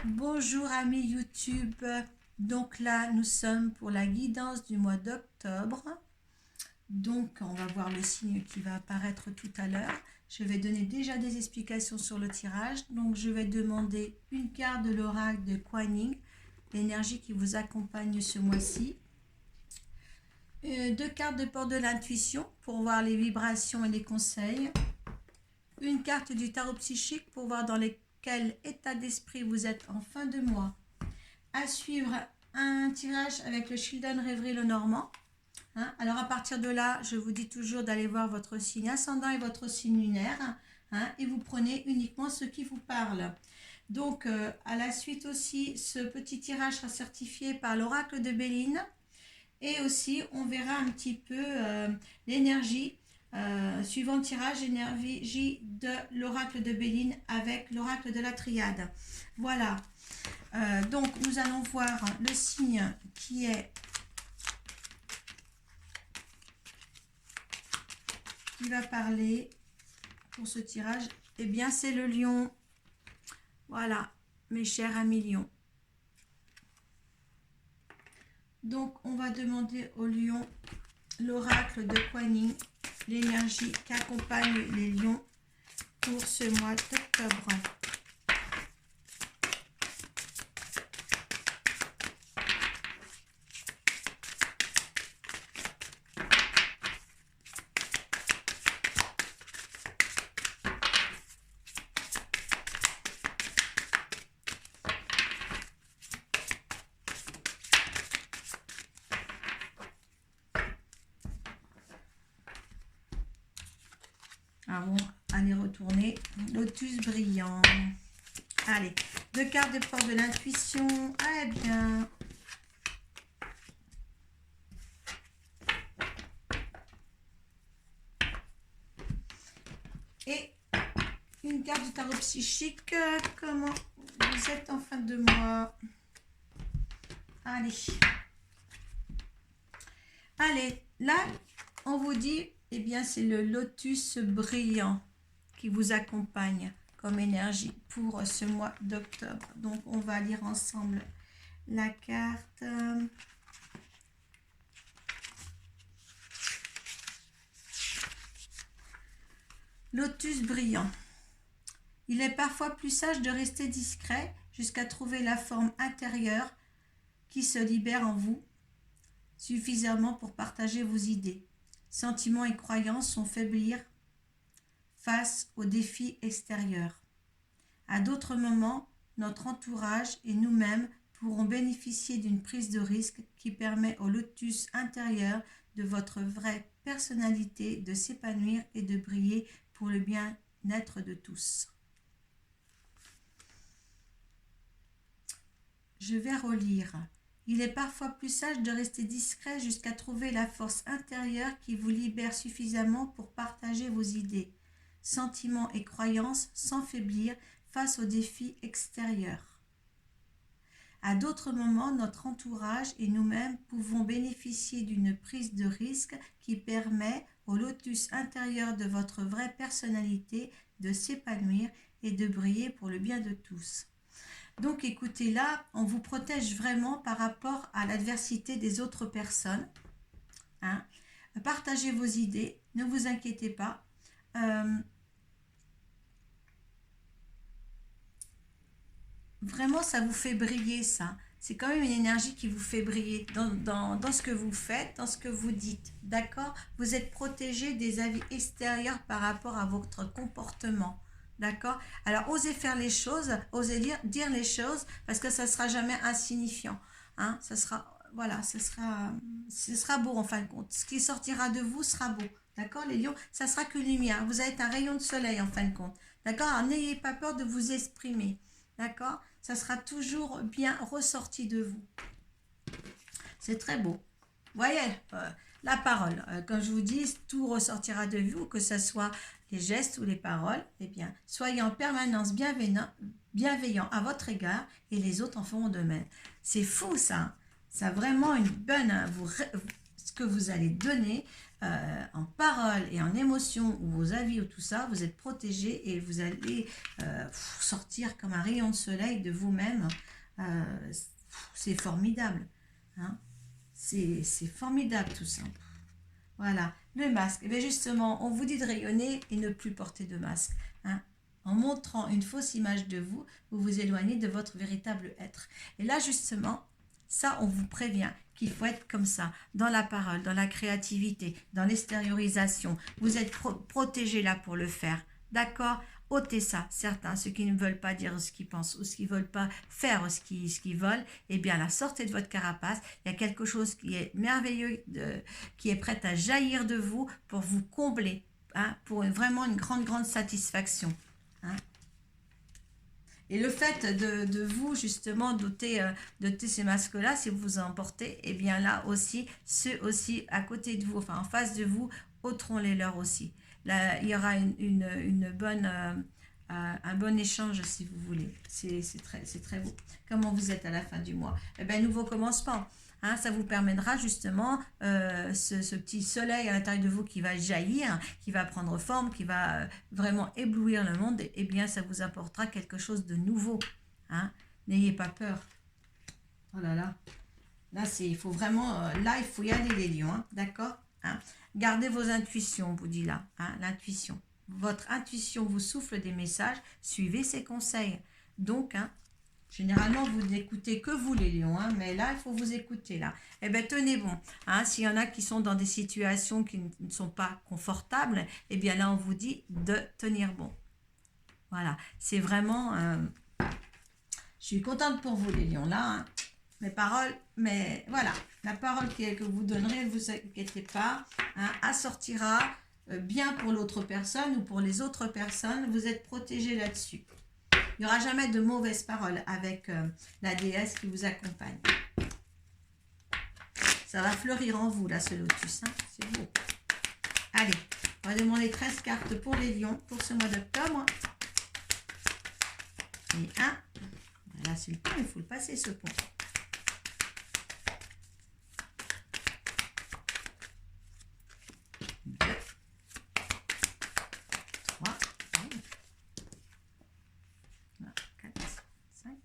Bonjour amis YouTube, donc là nous sommes pour la guidance du mois d'octobre, donc on va voir le signe qui va apparaître tout à l'heure. Je vais donner déjà des explications sur le tirage, donc je vais demander une carte de l'oracle de Kuan Yin, l'énergie qui vous accompagne ce mois-ci. Deux cartes de porte de l'intuition pour voir les vibrations et les conseils. Une carte du tarot psychique pour voir dans quel état d'esprit vous êtes en fin de mois. À suivre, un tirage avec le Children Rêverie le Normand. Alors à partir de là, je vous dis toujours d'aller voir votre signe ascendant et votre signe lunaire. Et vous prenez uniquement ce qui vous parle. Donc à la suite aussi, ce petit tirage sera certifié par l'oracle de Béline. Et aussi, on verra un petit peu l'énergie suivant le tirage, énergie de l'oracle de Béline avec l'oracle de la triade. Voilà. Donc, nous allons voir le signe qui va parler pour ce tirage. Eh bien, c'est le lion. Voilà, mes chers amis lions. Donc, on va demander au lion l'oracle de Kuan Yin, l'énergie qui accompagne les lions pour ce mois d'octobre. Bon, allez retourner. Lotus brillant. Allez, deux cartes de porte de l'intuition. Eh bien. Et une carte du tarot psychique. Comment vous êtes en fin de mois? Allez. Allez, là, on vous dit, eh bien, c'est le lotus brillant qui vous accompagne comme énergie pour ce mois d'octobre. Donc, on va lire ensemble la carte. Lotus brillant. Il est parfois plus sage de rester discret jusqu'à trouver la forme intérieure qui se libère en vous suffisamment pour partager vos idées. Sentiments et croyances sont faiblir face aux défis extérieurs. À d'autres moments, notre entourage et nous-mêmes pourront bénéficier d'une prise de risque qui permet au lotus intérieur de votre vraie personnalité de s'épanouir et de briller pour le bien-être de tous. Je vais relire. Il est parfois plus sage de rester discret jusqu'à trouver la force intérieure qui vous libère suffisamment pour partager vos idées, sentiments et croyances sans faiblir face aux défis extérieurs. À d'autres moments, notre entourage et nous-mêmes pouvons bénéficier d'une prise de risque qui permet au lotus intérieur de votre vraie personnalité de s'épanouir et de briller pour le bien de tous. Donc écoutez, là, on vous protège vraiment par rapport à l'adversité des autres personnes. Partagez vos idées, ne vous inquiétez pas. Vraiment, ça vous fait briller, ça. C'est quand même une énergie qui vous fait briller dans ce que vous faites, dans ce que vous dites. D'accord? Vous êtes protégé des avis extérieurs par rapport à votre comportement. D'accord? Alors, osez faire les choses, osez dire les choses, parce que ça ne sera jamais insignifiant. Ça sera, voilà, ce sera beau en fin de compte. Ce qui sortira de vous sera beau. D'accord, les lions? Ça sera que lumière. Vous allez être un rayon de soleil en fin de compte. D'accord? Alors, n'ayez pas peur de vous exprimer. D'accord? Ça sera toujours bien ressorti de vous. C'est très beau. Vous voyez, la parole, quand je vous dis, tout ressortira de vous, que ce soit les gestes ou les paroles, eh bien, soyez en permanence bienveillant à votre égard et les autres en feront de même. C'est fou ça. Ça a vraiment une bonne... ce que vous allez donner en parole et en émotion, ou vos avis ou tout ça, vous êtes protégé et vous allez sortir comme un rayon de soleil de vous-même. C'est formidable. Hein. C'est formidable tout ça. Voilà, le masque. Et bien justement, on vous dit de rayonner et ne plus porter de masque. Hein. En montrant une fausse image de vous, vous vous éloignez de votre véritable être. Et là justement, ça on vous prévient qu'il faut être comme ça, dans la parole, dans la créativité, dans l'extériorisation. Vous êtes protégé là pour le faire. D'accord? Ôtez ça. Certains, ceux qui ne veulent pas dire ce qu'ils pensent ou ceux qui ne veulent pas faire ce qu'ils veulent, eh bien là, sortez de votre carapace. Il y a quelque chose qui est merveilleux, qui est prêt à jaillir de vous pour vous combler, hein, pour vraiment une grande satisfaction. Hein. Et le fait de vous, justement, doter ces masques-là, si vous vous en portez, eh bien là aussi, ceux aussi à côté de vous, enfin en face de vous, ôteront les leurs aussi. Là, il y aura un bon échange, si vous voulez. C'est très beau. Comment vous êtes à la fin du mois? Eh bien, nouveau commencement. Hein, ça vous permettra justement ce petit soleil à l'intérieur de vous qui va jaillir, qui va prendre forme, qui va vraiment éblouir le monde. Eh bien, ça vous apportera quelque chose de nouveau. Hein. N'ayez pas peur. Oh là là. Là, il faut vraiment... là, il faut y aller, les lions. Hein, d'accord, hein. Gardez vos intuitions, on vous dit là. Hein, l'intuition. Votre intuition vous souffle des messages. Suivez ses conseils. Donc, hein, généralement, vous n'écoutez que vous, les lions, hein, mais là, il faut vous écouter, là. Eh bien, tenez bon. Hein, s'il y en a qui sont dans des situations qui ne sont pas confortables, eh bien là, on vous dit de tenir bon. Voilà. C'est vraiment... je suis contente pour vous, les lions, là. Hein. Mes paroles, mais voilà. La parole que vous donnerez, ne vous inquiétez pas, hein, assortira bien pour l'autre personne ou pour les autres personnes. Vous êtes protégés là-dessus. Il n'y aura jamais de mauvaises paroles avec la déesse qui vous accompagne. Ça va fleurir en vous, là, ce lotus. Hein. C'est beau. Allez, on va demander 13 cartes pour les lions pour ce mois d'octobre. Et un. Là, c'est le pont, il faut le passer, ce pont. 2. 3. 4. 5.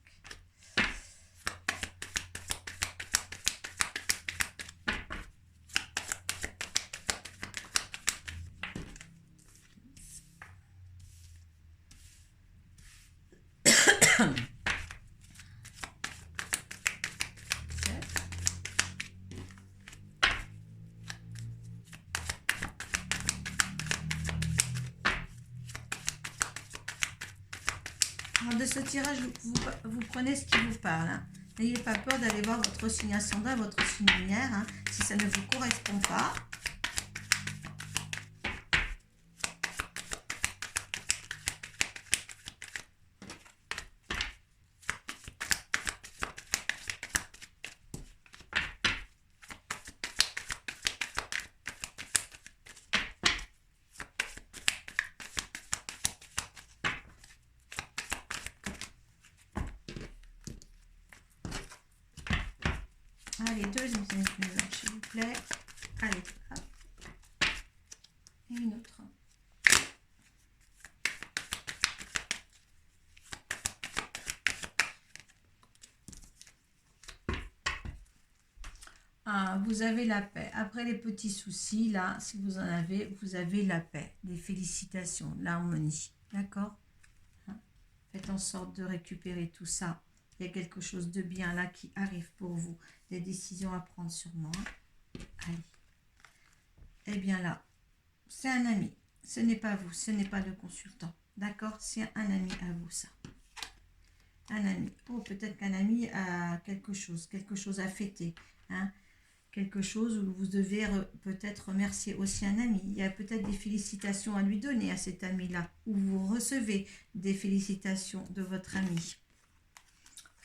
De ce tirage, vous prenez ce qui vous parle. Hein. N'ayez pas peur d'aller voir votre signe ascendant, votre signe lunaire, hein, si ça ne vous correspond pas. Allez, deuxième s'il vous plaît. Allez, hop. Et une autre. Ah, vous avez la paix. Après les petits soucis, là, si vous en avez, vous avez la paix. Des félicitations, l'harmonie. D'accord? Hein? Faites en sorte de récupérer tout ça. Il y a quelque chose de bien là qui arrive pour vous. Des décisions à prendre sur moi. Allez. Eh bien là, c'est un ami. Ce n'est pas vous, ce n'est pas le consultant. D'accord? C'est un ami à vous, ça. Un ami. Oh, peut-être qu'un ami a quelque chose à fêter. Hein? Quelque chose où vous devez peut-être remercier aussi un ami. Il y a peut-être des félicitations à lui donner à cet ami-là. Ou vous recevez des félicitations de votre ami.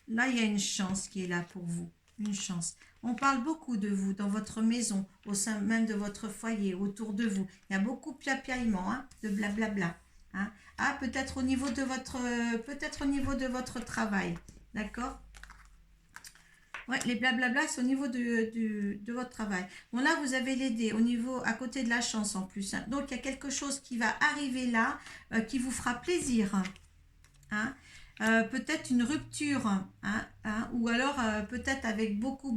Là, il y a une chance qui est là pour vous. Une chance. On parle beaucoup de vous dans votre maison, au sein même de votre foyer, autour de vous. Il y a beaucoup de piapiaillement, hein, de blablabla. Hein. Ah, peut-être au niveau de votre travail. D'accord? Ouais, les blablabla, c'est au niveau de votre travail. Bon, là, vous avez les dés au niveau, à côté de la chance en plus, hein. Donc, il y a quelque chose qui va arriver là, qui vous fera plaisir, hein. Peut-être une rupture, ou alors peut-être avec beaucoup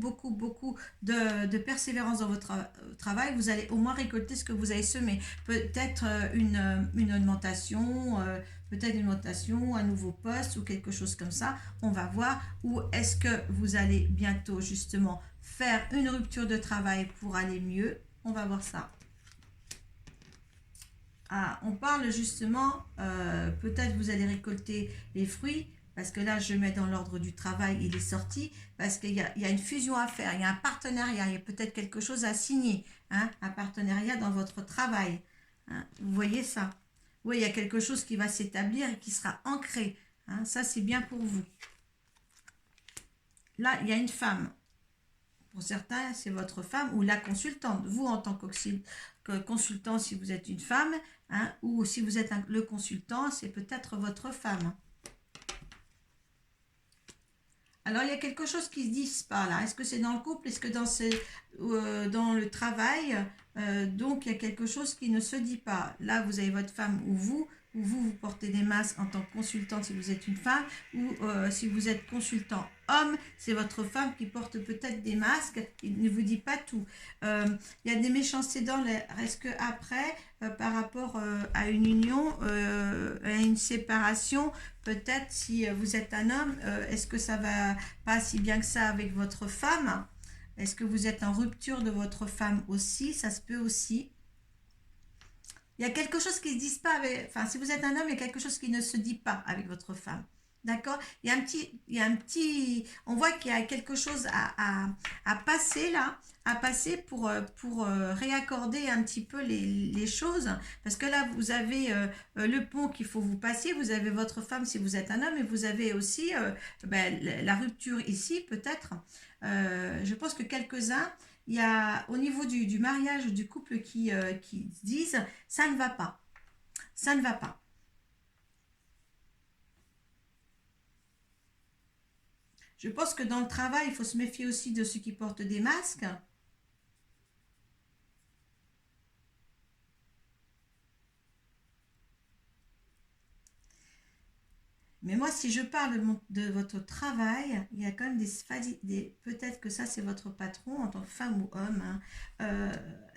de persévérance dans votre travail, vous allez au moins récolter ce que vous avez semé. Peut-être une augmentation, un nouveau poste ou quelque chose comme ça. On va voir. Ou est-ce que vous allez bientôt justement faire une rupture de travail pour aller mieux? On va voir ça. Ah, on parle justement, peut-être vous allez récolter les fruits, parce que là je mets dans l'ordre du travail, il est sorti, parce qu'il y a une fusion à faire, il y a un partenariat, il y a peut-être quelque chose à signer, hein, un partenariat dans votre travail, hein. Vous voyez ça? Oui, il y a quelque chose qui va s'établir et qui sera ancré, hein. Ça c'est bien pour vous. Là, il y a une femme. Pour certains, c'est votre femme ou la consultante. Vous, en tant que consultant, si vous êtes une femme, hein, ou si vous êtes le consultant, c'est peut-être votre femme. Alors, il y a quelque chose qui se dit pas là. Est-ce que c'est dans le couple? Est-ce que dans le travail? Donc, il y a quelque chose qui ne se dit pas. Là, vous avez votre femme ou vous portez des masques en tant que consultante si vous êtes une femme, ou si vous êtes consultant homme, c'est votre femme qui porte peut-être des masques, il ne vous dit pas tout. Il y a des méchancetés dans l'air. Est-ce que après, par rapport à une union, à une séparation, peut-être si vous êtes un homme, est-ce que ça va pas si bien que ça avec votre femme? Est-ce que vous êtes en rupture de votre femme aussi? Ça se peut aussi. Il y a quelque chose qui ne se dit pas avec... Enfin, si vous êtes un homme, il y a quelque chose qui ne se dit pas avec votre femme. D'accord? On voit qu'il y a quelque chose à passer là, à passer pour réaccorder un petit peu les choses. Parce que là, vous avez le pont qu'il faut vous passer, vous avez votre femme si vous êtes un homme, et vous avez aussi la rupture ici, peut-être. Je pense que quelques-uns, il y a au niveau du mariage, du couple qui disent, ça ne va pas. Ça ne va pas. Je pense que dans le travail, il faut se méfier aussi de ceux qui portent des masques. Mais moi, si je parle de votre travail, il y a quand même peut-être que ça, c'est votre patron en tant que femme ou homme, hein.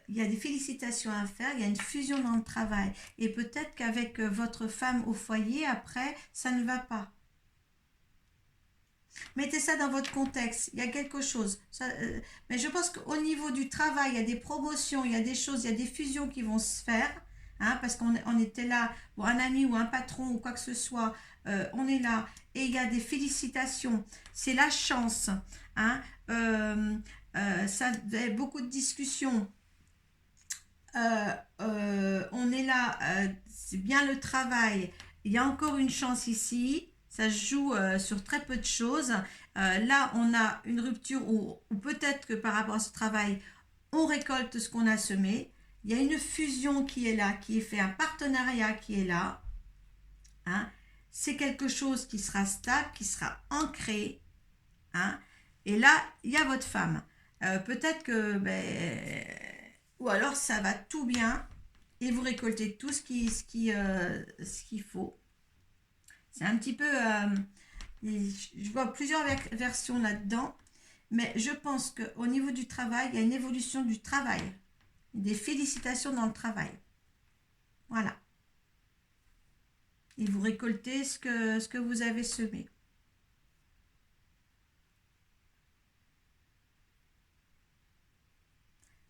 Il y a des félicitations à faire, il y a une fusion dans le travail. Et peut-être qu'avec votre femme au foyer, après, ça ne va pas. Mettez ça dans votre contexte. Il y a quelque chose. Mais je pense qu'au niveau du travail, il y a des promotions, il y a des choses, il y a des fusions qui vont se faire. Hein, parce qu'on était là, ou un ami ou un patron ou quoi que ce soit, on est là. Et il y a des félicitations. C'est la chance. Hein. Ça fait beaucoup de discussions. On est là, c'est bien le travail. Il y a encore une chance ici. Ça se joue sur très peu de choses. Là, on a une rupture ou peut-être que par rapport à ce travail, on récolte ce qu'on a semé. Il y a une fusion qui est là, qui est fait, un partenariat qui est là. Hein. C'est quelque chose qui sera stable, qui sera ancré. Hein. Et là, il y a votre femme. Peut-être que... ou alors, ça va tout bien et vous récoltez tout ce qu'il faut. C'est un petit peu... je vois plusieurs versions là-dedans, mais je pense qu'au niveau du travail, il y a une évolution du travail, des félicitations dans le travail. Voilà. Et vous récoltez ce que vous avez semé.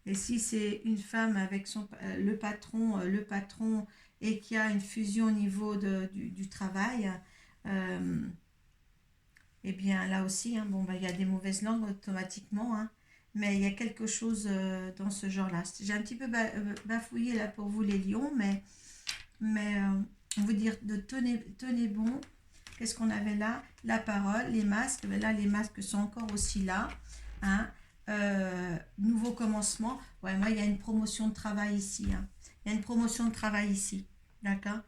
Et si c'est une femme avec le patron et qui a une fusion au niveau du travail, euh, eh bien là aussi, hein, bon, il y a des mauvaises langues automatiquement, hein, mais il y a quelque chose dans ce genre-là. J'ai un petit peu bafouillé là pour vous les lions, mais on veut dire de tenez bon. Qu'est-ce qu'on avait là? La parole, les masques. Mais là, les masques sont encore aussi là. Hein. Nouveau commencement. Ouais, moi, il y a une promotion de travail ici. Hein. Il y a une promotion de travail ici. D'accord?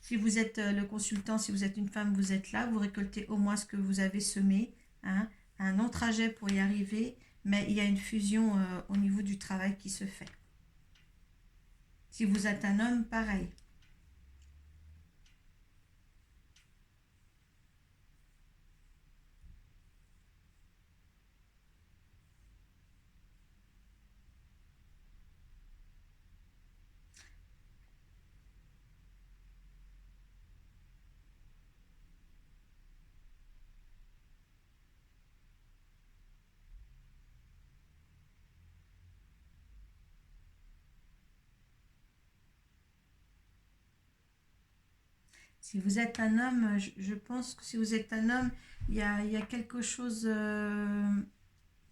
Si vous êtes le consultant, si vous êtes une femme, vous êtes là. Vous récoltez au moins ce que vous avez semé. Hein. un long trajet pour y arriver, mais il y a une fusion au niveau du travail qui se fait. Si vous êtes un homme, pareil. Si vous êtes un homme, je pense que si vous êtes un homme, il y a quelque chose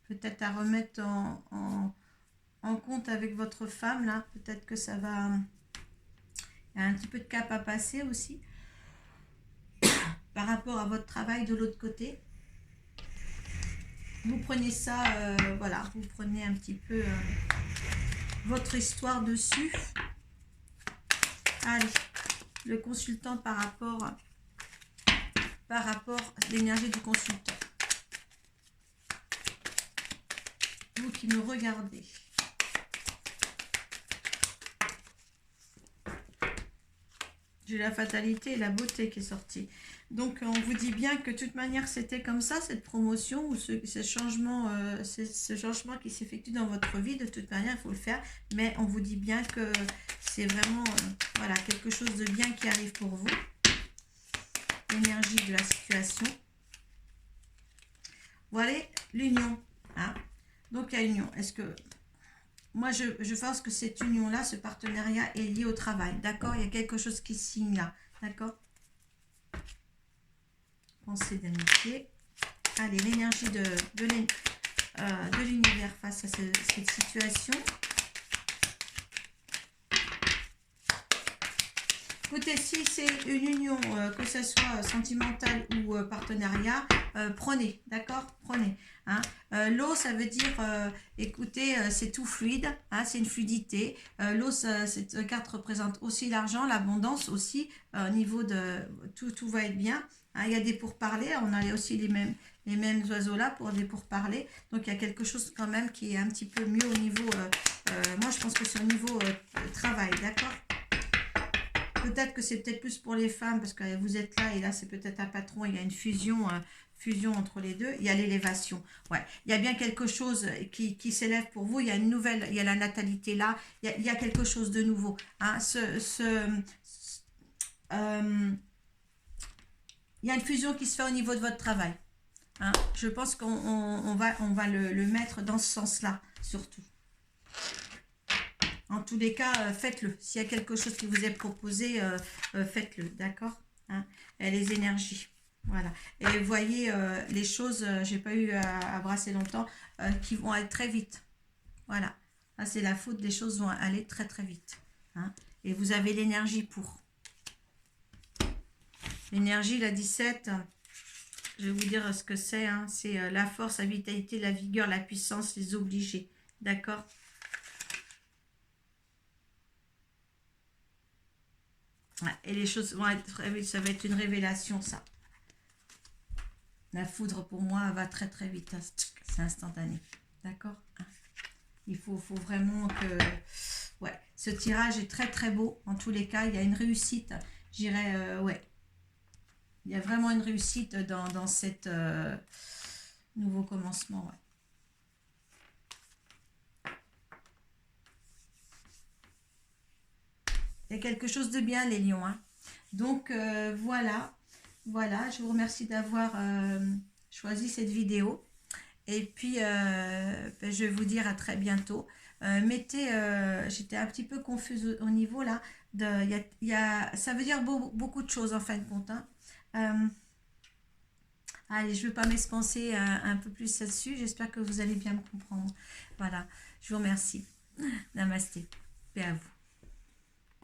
peut-être à remettre en compte avec votre femme, là. Peut-être que ça va... Il y a un petit peu de cap à passer aussi par rapport à votre travail de l'autre côté. Vous prenez ça, voilà, vous prenez un petit peu votre histoire dessus. Allez, le consultant par rapport à l'énergie du consultant. Vous qui me regardez. J'ai la fatalité et la beauté qui est sortie. Donc, on vous dit bien que de toute manière, c'était comme ça, cette promotion ou ce changement, ce changement qui s'effectue dans votre vie. De toute manière, il faut le faire. Mais on vous dit bien que c'est vraiment voilà, quelque chose de bien qui arrive pour vous. L'énergie de la situation. Voilà l'union. Hein. Donc, il y a union. Est-ce que... Moi, je pense que cette union-là, ce partenariat est lié au travail. D'accord? Il y a quelque chose qui signe là. D'accord? Pensée d'amitié. Allez, l'énergie de l'univers face à cette situation. Écoutez, si c'est une union, que ce soit sentimentale ou partenariat, prenez, d'accord? Prenez. Hein. L'eau, ça veut dire, écoutez, c'est tout fluide, hein, c'est une fluidité. L'eau, cette carte représente aussi l'argent, l'abondance aussi, au niveau de... Tout va être bien. Hein. Il y a des pourparlers, on a aussi les mêmes oiseaux là pour des pourparlers. Donc, il y a quelque chose quand même qui est un petit peu mieux au niveau... moi, je pense que c'est au niveau travail, d'accord? Peut-être que c'est peut-être plus pour les femmes parce que vous êtes là et là c'est peut-être un patron, il y a une fusion entre les deux, il y a l'élévation. Ouais, il y a bien quelque chose qui s'élève pour vous, il y a une nouvelle, il y a la natalité là, il y a quelque chose de nouveau. Hein. Il y a une fusion qui se fait au niveau de votre travail. Hein. Je pense qu'on va le mettre dans ce sens-là, surtout. En tous les cas, faites-le. S'il y a quelque chose qui vous est proposé, faites-le, d'accord? Hein? Et les énergies, voilà. Et vous voyez, les choses, j'ai pas eu à brasser longtemps, qui vont aller très vite. Voilà. Là, c'est la faute, les choses vont aller très très vite. Hein? Et vous avez l'énergie pour. L'énergie, la 17, je vais vous dire ce que c'est. Hein? C'est la force, la vitalité, la vigueur, la puissance, les obligés. D'accord? Et les choses vont être, ça va être une révélation, ça. La foudre, pour moi, va très très vite. C'est instantané. D'accord? Il faut vraiment que... Ouais, ce tirage est très très beau. En tous les cas, il y a une réussite. J'irais, ouais. Il y a vraiment une réussite dans cet nouveau commencement, ouais. Il y a quelque chose de bien, les lions. Hein. Donc, voilà. Voilà, je vous remercie d'avoir choisi cette vidéo. Et puis, ben, je vais vous dire à très bientôt. J'étais un petit peu confuse au niveau là. Ça veut dire beaucoup de choses en fin de compte. Hein. Allez, je ne veux pas m'expanser un peu plus là-dessus. J'espère que vous allez bien me comprendre. Voilà, je vous remercie. Namasté. Paix à vous.